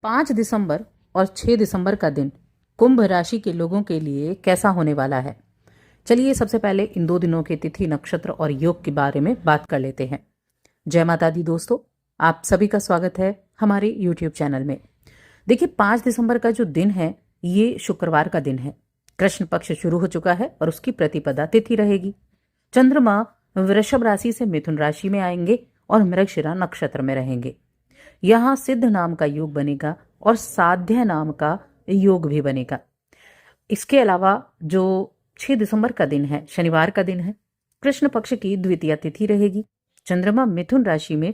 5 दिसंबर और 6 दिसंबर का दिन कुंभ राशि के लोगों के लिए कैसा होने वाला है। चलिए सबसे पहले इन 2 दिनों के तिथि नक्षत्र और योग के बारे में बात कर लेते हैं। जय माता दी दोस्तों, आप सभी का स्वागत है हमारे YouTube चैनल में। देखिए 5 दिसंबर का जो दिन है ये शुक्रवार का दिन है। कृष्ण पक्ष शुरू हो चुका है और उसकी प्रतिपदा तिथि रहेगी। चंद्रमा वृषभ राशि से मिथुन राशि में आएंगे और मृगशिरा नक्षत्र में रहेंगे। यहाँ सिद्ध नाम का योग बनेगा और साध्य नाम का योग भी बनेगा। इसके अलावा जो 6 दिसंबर का दिन है, शनिवार का दिन है, कृष्ण पक्ष की द्वितीय तिथि रहेगी। चंद्रमा मिथुन राशि में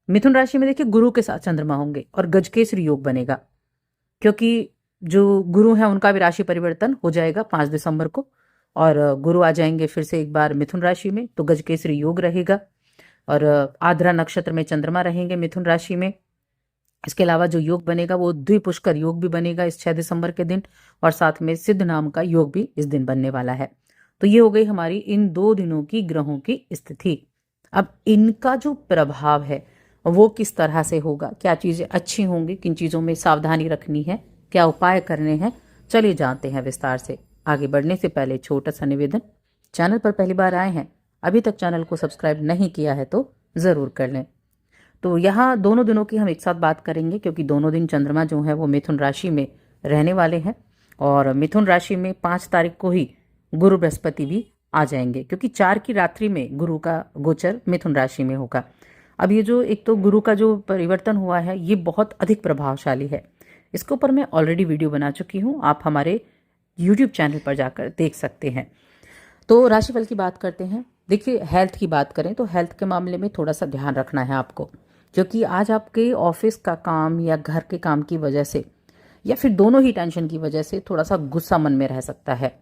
देखिए गुरु के साथ चंद्रमा होंगे और गजकेसरी योग बनेगा, क्योंकि जो गुरु हैं उनका भी राशि परिवर्तन हो जाएगा 5 दिसंबर को और गुरु आ जाएंगे फिर से एक बार मिथुन राशि में, तो गजकेसरी योग रहेगा। और आद्रा नक्षत्र में चंद्रमा रहेंगे मिथुन राशि में। इसके अलावा जो योग बनेगा वो द्विपुष्कर योग भी बनेगा इस 6 दिसंबर के दिन, और साथ में सिद्ध नाम का योग भी इस दिन बनने वाला है। तो ये हो गई हमारी इन 2 दिनों की ग्रहों की स्थिति। अब इनका जो प्रभाव है वो किस तरह से होगा, क्या चीजें अच्छी होंगी, किन चीजों में सावधानी रखनी है, क्या उपाय करने हैं, चलिए जानते हैं विस्तार से। आगे बढ़ने से पहले छोटा सा निवेदन, चैनल पर पहली बार आए हैं, अभी तक चैनल को सब्सक्राइब नहीं किया है तो जरूर कर लें। तो यहाँ दोनों दिनों की हम एक साथ बात करेंगे, क्योंकि दोनों दिन चंद्रमा जो है वो मिथुन राशि में रहने वाले हैं और मिथुन राशि में 5 तारीख को ही गुरु बृहस्पति भी आ जाएंगे, क्योंकि 4 की रात्रि में गुरु का गोचर मिथुन राशि में होगा। अब ये जो एक तो गुरु का जो परिवर्तन हुआ है ये बहुत अधिक प्रभावशाली है। इसके ऊपर मैं ऑलरेडी वीडियो बना चुकी हूँ, आप हमारे यूट्यूब चैनल पर जाकर देख सकते हैं। तो राशिफल की बात करते हैं। देखिए हेल्थ की बात करें तो हेल्थ के मामले में थोड़ा सा ध्यान रखना है आपको, क्योंकि आज आपके ऑफिस का काम या घर के काम की वजह से या फिर दोनों ही टेंशन की वजह से थोड़ा सा गुस्सा मन में रह सकता है।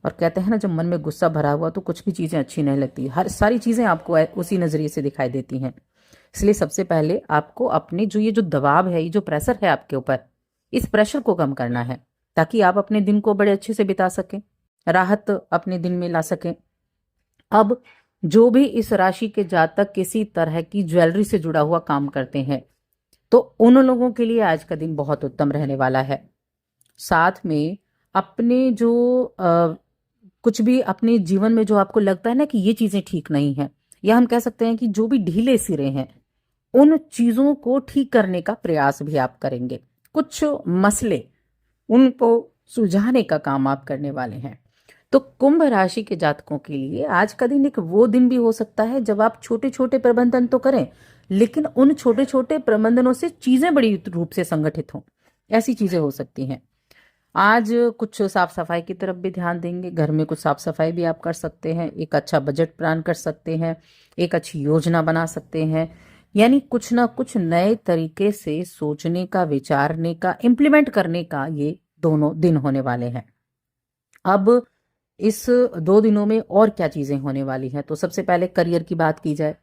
और कहते हैं ना, जब मन में गुस्सा भरा हुआ तो कुछ भी चीज़ें अच्छी नहीं लगती, हर सारी चीज़ें आपको उसी नज़रिए से दिखाई देती हैं। इसलिए सबसे पहले आपको अपने जो दबाव है, ये जो प्रेशर है आपके ऊपर, इस प्रेशर को कम करना है, ताकि आप अपने दिन को बड़े अच्छे से बिता सकें, राहत अपने दिन में ला सकें। अब जो भी इस राशि के जातक किसी तरह की ज्वेलरी से जुड़ा हुआ काम करते हैं तो उन लोगों के लिए आज का दिन बहुत उत्तम रहने वाला है। साथ में अपने जो कुछ भी अपने जीवन में जो आपको लगता है ना कि ये चीजें ठीक नहीं है, या हम कह सकते हैं कि जो भी ढीले सिरे हैं उन चीजों को ठीक करने का प्रयास भी आप करेंगे। कुछ मसले उनको सुलझाने का काम आप करने वाले हैं। तो कुंभ राशि के जातकों के लिए आज का दिन एक वो दिन भी हो सकता है जब आप छोटे छोटे प्रबंधन तो करें, लेकिन उन छोटे छोटे प्रबंधनों से चीजें बड़ी रूप से संगठित हों, ऐसी चीजें हो सकती हैं। आज कुछ साफ सफाई की तरफ भी ध्यान देंगे, घर में कुछ साफ सफाई भी आप कर सकते हैं, एक अच्छा बजट प्लान कर सकते हैं, एक अच्छी योजना बना सकते हैं। यानी कुछ ना कुछ नए तरीके से सोचने का, विचारने का, इम्प्लीमेंट करने का ये दोनों दिन होने वाले हैं। अब इस 2 दिनों में और क्या चीजें होने वाली हैं, तो सबसे पहले करियर की बात की जाए।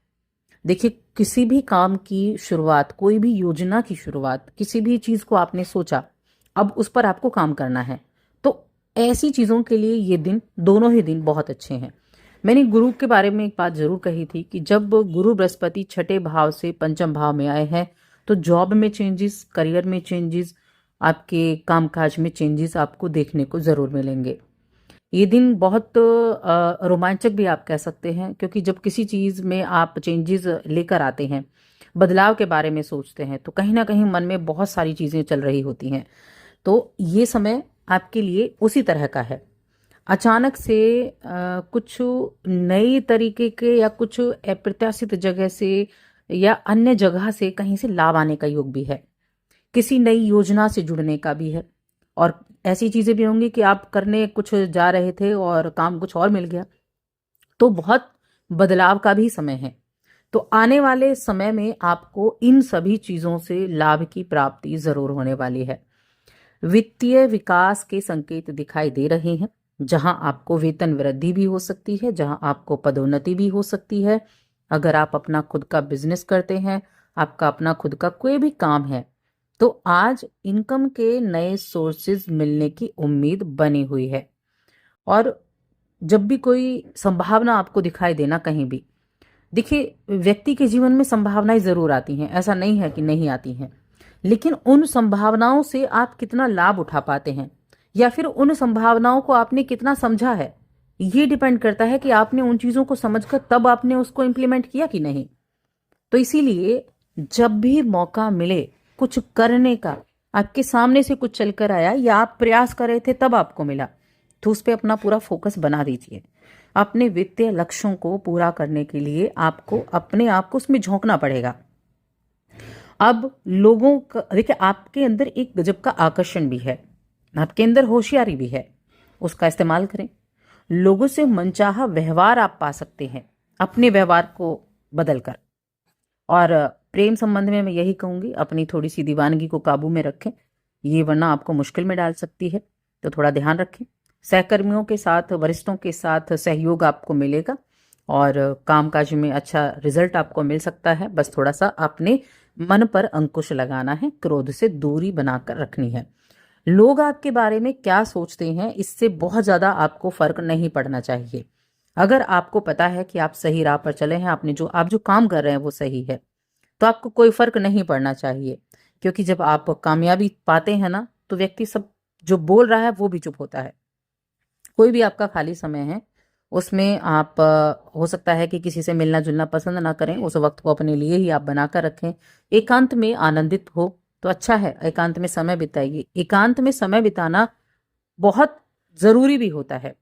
देखिए किसी भी काम की शुरुआत, कोई भी योजना की शुरुआत, किसी भी चीज को आपने सोचा, अब उस पर आपको काम करना है, तो ऐसी चीजों के लिए ये दिन, दोनों ही दिन बहुत अच्छे हैं। मैंने गुरु के बारे में एक बात जरूर कही थी कि जब गुरु बृहस्पति 6ठे भाव से पंचम भाव में आए हैं तो जॉब में चेंजेस, करियर में चेंजेस, आपके कामकाज में चेंजेस आपको देखने को जरूर मिलेंगे। ये दिन बहुत रोमांचक भी आप कह सकते हैं, क्योंकि जब किसी चीज़ में आप चेंजेस लेकर आते हैं, बदलाव के बारे में सोचते हैं, तो कहीं ना कहीं मन में बहुत सारी चीज़ें चल रही होती हैं। तो ये समय आपके लिए उसी तरह का है। अचानक से कुछ नई तरीके के या कुछ अप्रत्याशित जगह से या अन्य जगह से कहीं से लाभ आने का योग भी है, किसी नई योजना से जुड़ने का भी है। और ऐसी चीजें भी होंगी कि आप करने कुछ जा रहे थे और काम कुछ और मिल गया, तो बहुत बदलाव का भी समय है। तो आने वाले समय में आपको इन सभी चीजों से लाभ की प्राप्ति जरूर होने वाली है। वित्तीय विकास के संकेत दिखाई दे रहे हैं, जहां आपको वेतन वृद्धि भी हो सकती है, जहां आपको पदोन्नति भी हो सकती है। अगर आप अपना खुद का बिजनेस करते हैं, आपका अपना खुद का कोई भी काम है, तो आज इनकम के नए सोर्सेज मिलने की उम्मीद बनी हुई है। और जब भी कोई संभावना आपको दिखाई देना कहीं भी, देखिए व्यक्ति के जीवन में संभावनाएं जरूर आती हैं, ऐसा नहीं है कि नहीं आती हैं, लेकिन उन संभावनाओं से आप कितना लाभ उठा पाते हैं या फिर उन संभावनाओं को आपने कितना समझा है, ये डिपेंड करता है कि आपने उन चीजों को समझकर तब आपने उसको इम्प्लीमेंट किया कि नहीं। तो इसीलिए जब भी मौका मिले कुछ करने का, आपके सामने से कुछ चलकर आया या आप प्रयास कर रहे थे तब आपको मिला, तो उस पर अपना पूरा फोकस बना दीजिए। अपने वित्तीय लक्ष्यों को पूरा करने के लिए आपको अपने आप को उसमें झोंकना पड़ेगा। अब लोगों का देखिए, आपके अंदर एक गजब का आकर्षण भी है, आपके अंदर होशियारी भी है, उसका इस्तेमाल करें। लोगों से मनचाहा व्यवहार आप पा सकते हैं अपने व्यवहार को बदलकर। और प्रेम संबंध में मैं यही कहूंगी, अपनी थोड़ी सी दीवानगी को काबू में रखें, ये वरना आपको मुश्किल में डाल सकती है, तो थोड़ा ध्यान रखें। सहकर्मियों के साथ, वरिष्ठों के साथ सहयोग आपको मिलेगा और कामकाज में अच्छा रिजल्ट आपको मिल सकता है। बस थोड़ा सा अपने मन पर अंकुश लगाना है, क्रोध से दूरी बनाकर रखनी है। लोग आपके बारे में क्या सोचते हैं, इससे बहुत ज्यादा आपको फर्क नहीं पड़ना चाहिए। अगर आपको पता है कि आप सही राह पर चले हैं, आप जो काम कर रहे हैं वो सही है, तो आपको कोई फर्क नहीं पड़ना चाहिए। क्योंकि जब आप कामयाबी पाते हैं ना, तो व्यक्ति सब जो बोल रहा है वो भी चुप होता है। कोई भी आपका खाली समय है, उसमें आप हो सकता है कि किसी से मिलना जुलना पसंद ना करें, उस वक्त को अपने लिए ही आप बनाकर रखें। एकांत में आनंदित हो तो अच्छा है, एकांत में समय बिताइए। एकांत में समय बिताना बहुत जरूरी भी होता है,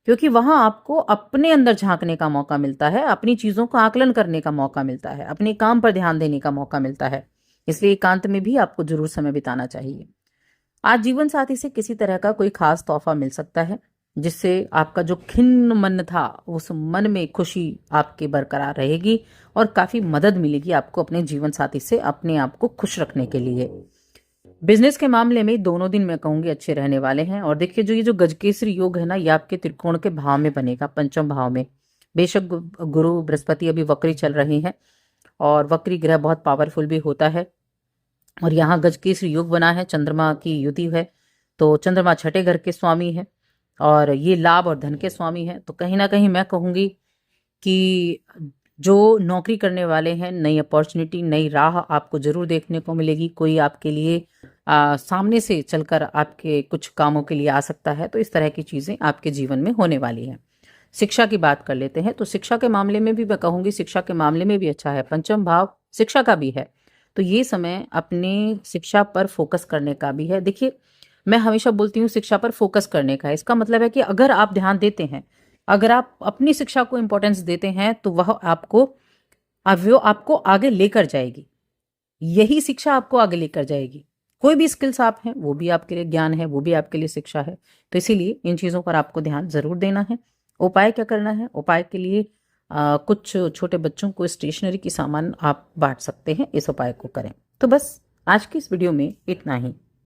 क्योंकि वहां आपको अपने अंदर झांकने का मौका मिलता है, अपनी चीजों का आकलन करने का मौका मिलता है, अपने काम पर ध्यान देने का मौका मिलता है। इसलिए एकांत में भी आपको जरूर समय बिताना चाहिए। आज जीवन साथी से किसी तरह का कोई खास तोहफा मिल सकता है, जिससे आपका जो खिन्न मन था, उस मन में खुशी आपके बरकरार रहेगी और काफी मदद मिलेगी आपको अपने जीवन साथी से अपने आप को खुश रखने के लिए। बिजनेस के मामले में दोनों दिन मैं कहूंगी अच्छे रहने वाले हैं। और देखिए, जो ये जो गजकेसरी योग है ना, ये आपके त्रिकोण के भाव में बनेगा, पंचम भाव में। बेशक गुरु बृहस्पति अभी वक्री चल रहे हैं और वक्री ग्रह बहुत पावरफुल भी होता है। और यहाँ गजकेसरी योग बना है, चंद्रमा की युति है, तो चंद्रमा छठे घर के स्वामी है और ये लाभ और धन के स्वामी है। तो कहीं ना कहीं मैं कहूंगी कि जो नौकरी करने वाले हैं, नई अपॉर्चुनिटी, नई राह आपको जरूर देखने को मिलेगी। कोई आपके लिए सामने से चलकर आपके कुछ कामों के लिए आ सकता है। तो इस तरह की चीजें आपके जीवन में होने वाली हैं। शिक्षा की बात कर लेते हैं, तो शिक्षा के मामले में भी मैं कहूंगी, शिक्षा के मामले में भी अच्छा है, पंचम भाव शिक्षा का भी है। तो ये समय अपने शिक्षा पर फोकस करने का भी है। देखिए, मैं हमेशा बोलती हूँ शिक्षा पर फोकस करने का, इसका मतलब है कि अगर आप ध्यान देते हैं, अगर आप अपनी शिक्षा को इंपॉर्टेंस देते हैं, तो वह आपको आगे लेकर जाएगी। यही शिक्षा आपको आगे लेकर जाएगी। कोई भी स्किल्स आप हैं, वो भी आपके लिए ज्ञान है, वो भी आपके लिए शिक्षा है। तो इसीलिए इन चीजों पर आपको ध्यान जरूर देना है। उपाय क्या करना है? उपाय के लिए कुछ छोटे बच्चों को स्टेशनरी की सामान आप बांट सकते हैं, इस उपाय को करें। तो बस आज की इस वीडियो में इतना ही।